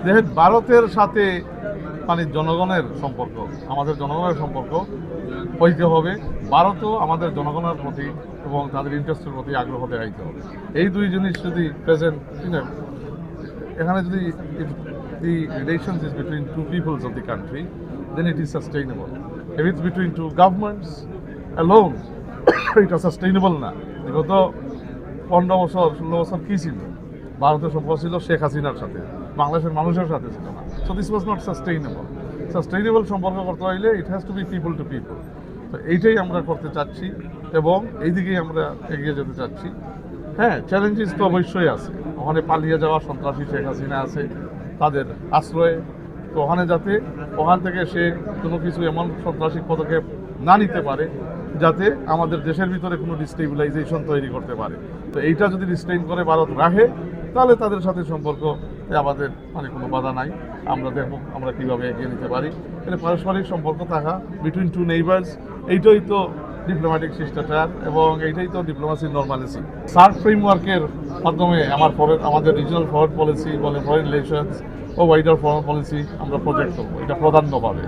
দেখেন ভারতের সাথে মানে জনগণের সম্পর্ক, আমাদের জনগণের সম্পর্ক হইতে হবে। ভারতও আমাদের জনগণের প্রতি এবং তাদের ইন্টারেস্টের প্রতি আগ্রহ দেখাইতে হবে। এই দুই জিনিস যদি প্রেজেন্ট এখানে যদি the relations is between two peoples of the country, then it is sustainable. If it's between two governments alone, এটা সাস্টেইনেবল না। বিগত 15 বছর 16 বছর কী ছিল? ভারতের সম্পর্ক ছিল শেখ হাসিনার সাথে, বাংলাদেশের মানুষের সাথে ছিল না। So this was not sustainable. Sustainable সম্পর্ক করতে হইলে it has to be people to people. তো এইটাই আমরা করতে চাচ্ছি এবং এই দিকেই আমরা এগিয়ে যেতে চাচ্ছি। হ্যাঁ, চ্যালেঞ্জেস তো অবশ্যই আছে। ওখানে পালিয়ে যাওয়া সন্ত্রাসী শেখ হাসিনা আছে, তাদের আশ্রয়ে। তো ওখানে যাতে ওখান থেকে সে কোনো কিছু এমন সন্ত্রাসী পদক্ষেপ না নিতে পারে যাতে আমাদের দেশের ভিতরে কোনো ডিস্টেবিলাইজেশন তৈরি করতে পারে। তো এইটা যদি রিস্ট্রেইন করে ভারত রাখে, তাহলে তাদের সাথে সম্পর্ক আমাদের মানে কোনো বাধা নাই। আমরা দেখব আমরা কীভাবে এগিয়ে নিতে পারি। এটা পারস্পরিক সম্পর্ক থাকা বিটুইন টু নেইবার্স, এইটাই তো ডিপ্লোম্যাটিক শিষ্টাচার এবং এইটাই তো ডিপ্লোমেসির নর্মালিসি। সার্ক ফ্রেমওয়ার্কের মাধ্যমে আমাদের রিজিনাল ফরেন পলিসি বলে ফরেন রিলেশনস ও ওয়াইডার ফরেন পলিসি আমরা প্রজেক্ট করবো, এটা প্রাধান্য পাবে।